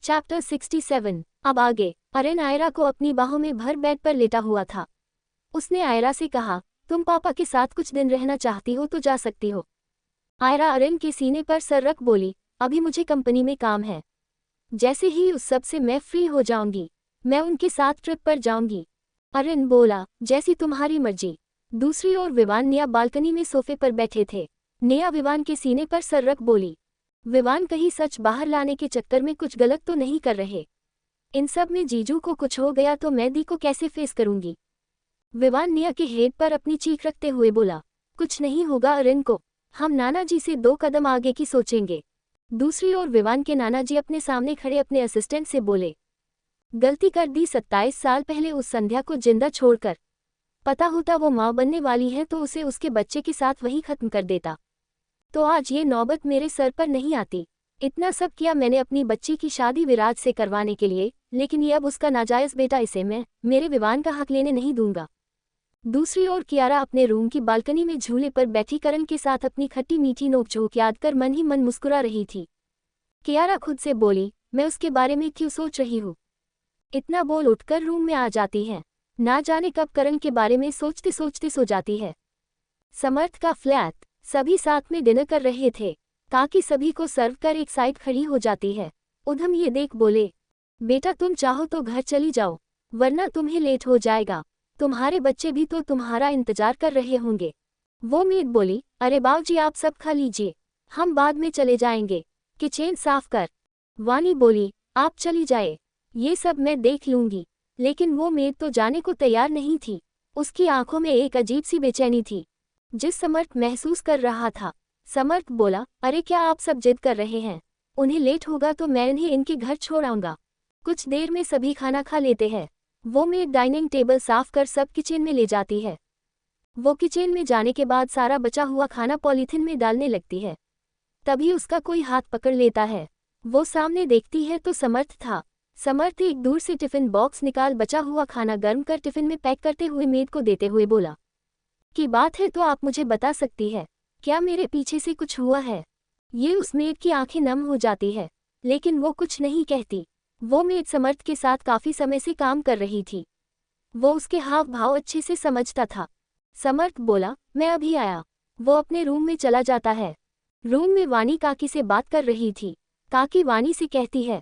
Chapter 67। अब आगे। अरिन आयरा को अपनी बाहों में भर बेड पर लेटा हुआ था। उसने आयरा से कहा, तुम पापा के साथ कुछ दिन रहना चाहती हो तो जा सकती हो। आयरा अरिन के सीने पर सर रख बोली, अभी मुझे कंपनी में काम है। जैसे ही उस सब से मैं फ्री हो जाऊंगी, मैं उनके साथ ट्रिप पर जाऊंगी। अरिन बोला, जैसी तुम्हारी मर्जी। दूसरी ओर विवान निया बालकनी में सोफे पर बैठे थे। निया विवान के सीने पर सर रख बोली, विवान कहीं सच बाहर लाने के चक्कर में कुछ गलत तो नहीं कर रहे। इन सब में जीजू को कुछ हो गया तो मैं दी को कैसे फेस करूंगी। विवान निया के हेड पर अपनी चीख रखते हुए बोला, कुछ नहीं होगा अरिन को, हम नाना जी से 2 कदम आगे की सोचेंगे। दूसरी ओर विवान के नाना जी अपने सामने खड़े अपने असिस्टेंट से बोले, गलती कर दी 27 साल पहले उस संध्या को जिंदा छोड़कर। पता होता वो माँ बनने वाली है तो उसे उसके बच्चे के साथ वही खत्म कर देता, तो आज ये नौबत मेरे सर पर नहीं आती। इतना सब किया मैंने अपनी बच्ची की शादी विराज से करवाने के लिए, लेकिन ये अब उसका नाजायज़ बेटा, इसे मैं मेरे विवान का हक लेने नहीं दूंगा। दूसरी ओर कियारा अपने रूम की बालकनी में झूले पर बैठी करण के साथ अपनी खट्टी मीठी नोकझोंक याद कर मन ही मन मुस्कुरा रही थी। कियारा खुद से बोली, मैं उसके बारे में क्यों सोच रही हूँ। इतना बोल उठकर रूम में आ जाती है। ना जाने कब करण के बारे में सोचते सोचते सो जाती है। समर्थ का फ्लैट। सभी साथ में डिनर कर रहे थे। काकी सभी को सर्व कर एक साइड खड़ी हो जाती है। उधम ये देख बोले, बेटा तुम चाहो तो घर चली जाओ, वरना तुम्हें लेट हो जाएगा। तुम्हारे बच्चे भी तो तुम्हारा इंतजार कर रहे होंगे। वो मेड बोली, अरे बाबूजी आप सब खा लीजिए, हम बाद में चले जाएंगे, किचन साफ कर। वानी बोली, आप चली जाए, ये सब मैं देख लूंगी। लेकिन वो मेड तो जाने को तैयार नहीं थी। उसकी आंखों में एक अजीब सी बेचैनी थी, जिस समर्थ महसूस कर रहा था। समर्थ बोला, अरे क्या आप सब जिद कर रहे हैं, उन्हें लेट होगा तो मैं उन्हें इनके घर छोड़ आऊंगा। कुछ देर में सभी खाना खा लेते हैं। वो मेड डाइनिंग टेबल साफ कर सब किचन में ले जाती है। वो किचन में जाने के बाद सारा बचा हुआ खाना पॉलीथिन में डालने लगती है। तभी उसका कोई हाथ पकड़ लेता है। वो सामने देखती है तो समर्थ था। समर्थ एक दूर से टिफिन बॉक्स निकाल बचा हुआ खाना गर्म कर टिफिन में पैक करते हुए मेड को देते हुए बोला, की बात है तो आप मुझे बता सकती है, क्या मेरे पीछे से कुछ हुआ है। ये उस मेड की आंखें नम हो जाती है, लेकिन वो कुछ नहीं कहती। वो मेड समर्थ के साथ काफी समय से काम कर रही थी। वो उसके हाव भाव अच्छे से समझता था। समर्थ बोला, मैं अभी आया। वो अपने रूम में चला जाता है। रूम में वानी काकी से बात कर रही थी। काकी वानी से कहती है,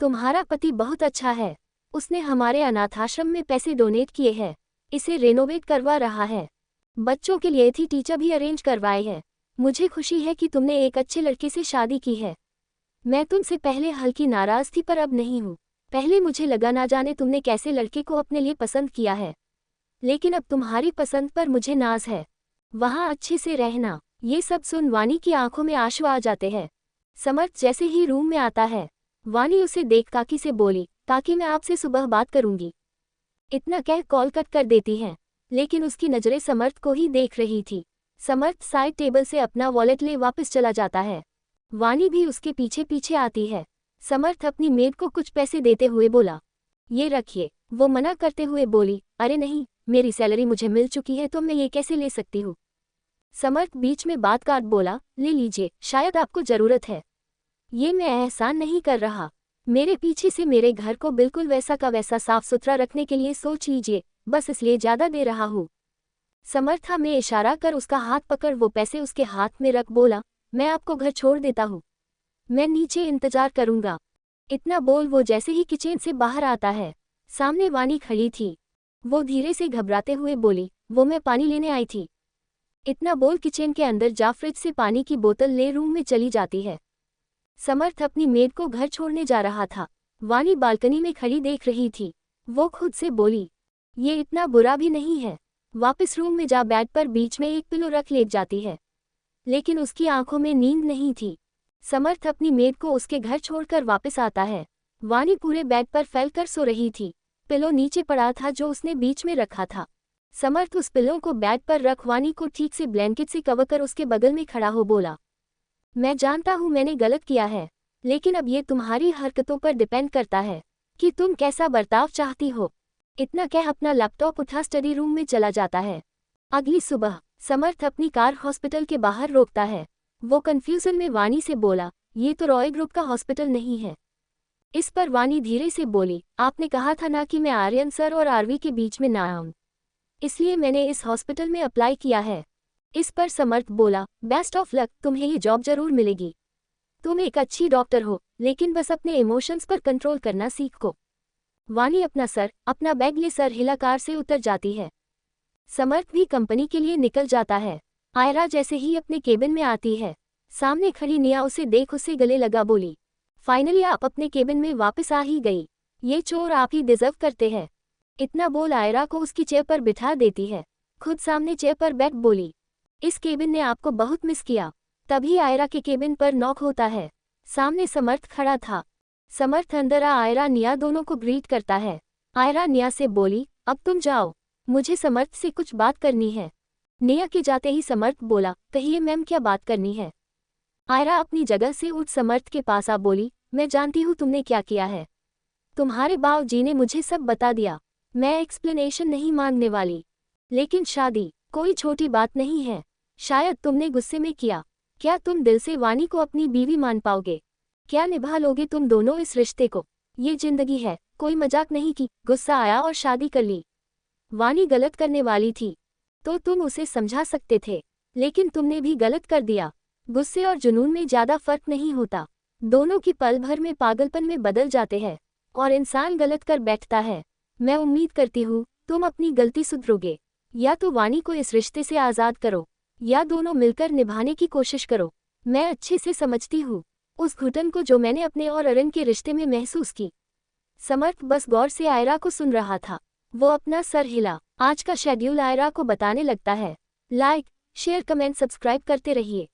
तुम्हारा पति बहुत अच्छा है, उसने हमारे अनाथाश्रम में पैसे डोनेट किए हैं, इसे रेनोवेट करवा रहा है, बच्चों के लिए थी टीचर भी अरेंज करवाए हैं। मुझे खुशी है कि तुमने एक अच्छे लड़के से शादी की है। मैं तुमसे पहले हल्की नाराज थी पर अब नहीं हूँ। पहले मुझे लगा ना जाने तुमने कैसे लड़के को अपने लिए पसंद किया है, लेकिन अब तुम्हारी पसंद पर मुझे नाज है। वहाँ अच्छे से रहना। ये सब सुन वानी की आंखों में आंसू आ जाते हैं। समर्थ जैसे ही रूम में आता है, वानी उसे देख काकी से बोली, काकी मैं आपसे सुबह बात करूंगी। इतना कह कॉल कट कर देती हैं, लेकिन उसकी नज़रें समर्थ को ही देख रही थी। समर्थ साइड टेबल से अपना वॉलेट ले वापस चला जाता है। वानी भी उसके पीछे पीछे आती है। समर्थ अपनी मेड को कुछ पैसे देते हुए बोला, ये रखिए। वो मना करते हुए बोली, अरे नहीं, मेरी सैलरी मुझे मिल चुकी है तो मैं ये कैसे ले सकती हूँ। समर्थ बीच में बात काट बोला, ले लीजिए, शायद आपको जरूरत है। ये मैं एहसान नहीं कर रहा, मेरे पीछे से मेरे घर को बिल्कुल वैसा का वैसा साफ सुथरा रखने के लिए सोच लीजिए, बस इसलिए ज्यादा दे रहा हूँ। समर्था में इशारा कर उसका हाथ पकड़ वो पैसे उसके हाथ में रख बोला, मैं आपको घर छोड़ देता हूँ, मैं नीचे इंतजार करूंगा। इतना बोल वो जैसे ही किचन से बाहर आता है, सामने वानी खड़ी थी। वो धीरे से घबराते हुए बोली, वो मैं पानी लेने आई थी। इतना बोल किचन के अंदर जा फ्रिज से पानी की बोतल ले रूम में चली जाती है। समर्थ अपनी मेड को घर छोड़ने जा रहा था। वानी बालकनी में खड़ी देख रही थी। वो खुद से बोली, ये इतना बुरा भी नहीं है। वापस रूम में जा बेड पर बीच में एक पिलो रख लेट जाती है, लेकिन उसकी आंखों में नींद नहीं थी। समर्थ अपनी मेड को उसके घर छोड़कर वापस आता है। वानी पूरे बेड पर फैलकर सो रही थी। पिलो नीचे पड़ा था जो उसने बीच में रखा था। समर्थ उस पिलो को बेड पर रख वानी को ठीक से ब्लैंकेट से कवर कर उसके बगल में खड़ा हो बोला, मैं जानता हूँ मैंने गलत किया है, लेकिन अब ये तुम्हारी हरकतों पर डिपेंड करता है कि तुम कैसा बर्ताव चाहती हो। इतना कह अपना लैपटॉप उठा स्टडी रूम में चला जाता है। अगली सुबह समर्थ अपनी कार हॉस्पिटल के बाहर रोकता है। वो कंफ्यूजन में वानी से बोला, ये तो रॉय ग्रुप का हॉस्पिटल नहीं है। इस पर वानी धीरे से बोली, आपने कहा था ना कि मैं आर्यन सर और आरवी के बीच में ना आऊं, इसलिए मैंने इस हॉस्पिटल में अप्लाई किया है। इस पर समर्थ बोला, बेस्ट ऑफ लक, तुम्हें ये जॉब जरूर मिलेगी। तुम एक अच्छी डॉक्टर हो, लेकिन बस अपने इमोशंस पर कंट्रोल करना सीखो। वानी अपना बैग ले सर हिला कार से उतर जाती है। समर्थ भी कंपनी के लिए निकल जाता है। आयरा जैसे ही अपने केबिन में आती है, सामने खड़ी निया उसे देख उसे गले लगा बोली, फाइनली आप अपने केबिन में वापस आ ही गई। ये चोर आप ही डिजर्व करते हैं। इतना बोल आयरा को उसकी चेयर पर बिठा देती है। खुद सामने चेयर पर बैठ बोली, इस केबिन ने आपको बहुत मिस किया। तभी आयरा के केबिन पर नॉक होता है। सामने समर्थ खड़ा था। समर्थ अंदर आयरा निया दोनों को ग्रीट करता है। आयरा निया से बोली, अब तुम जाओ, मुझे समर्थ से कुछ बात करनी है। निया के जाते ही समर्थ बोला, कहिए मैम क्या बात करनी है। आयरा अपनी जगह से उठ समर्थ के पास आ बोली, मैं जानती हूँ तुमने क्या किया है। तुम्हारे बाबूजी ने मुझे सब बता दिया। मैं एक्सप्लेनेशन नहीं मांगने वाली, लेकिन शादी कोई छोटी बात नहीं है। शायद तुमने गुस्से में किया। क्या तुम दिल से वानी को अपनी बीवी मान पाओगे? क्या निभा लोगे तुम दोनों इस रिश्ते को? ये जिंदगी है, कोई मजाक नहीं की। गुस्सा आया और शादी कर ली। वानी गलत करने वाली थी तो तुम उसे समझा सकते थे, लेकिन तुमने भी गलत कर दिया। गुस्से और जुनून में ज्यादा फर्क नहीं होता। दोनों की पल भर में पागलपन में बदल जाते हैं और इंसान गलत कर बैठता है। मैं उम्मीद करती हूँ तुम अपनी गलती सुधरोगे। या तो वानी को इस रिश्ते से आज़ाद करो, या दोनों मिलकर निभाने की कोशिश करो। मैं अच्छे से समझती हूँ उस घुटन को जो मैंने अपने और अरन के रिश्ते में महसूस की। समर्थ बस गौर से आयरा को सुन रहा था। वो अपना सर हिला। आज का शेड्यूल आयरा को बताने लगता है। लाइक, शेयर, कमेंट, सब्सक्राइब करते रहिए।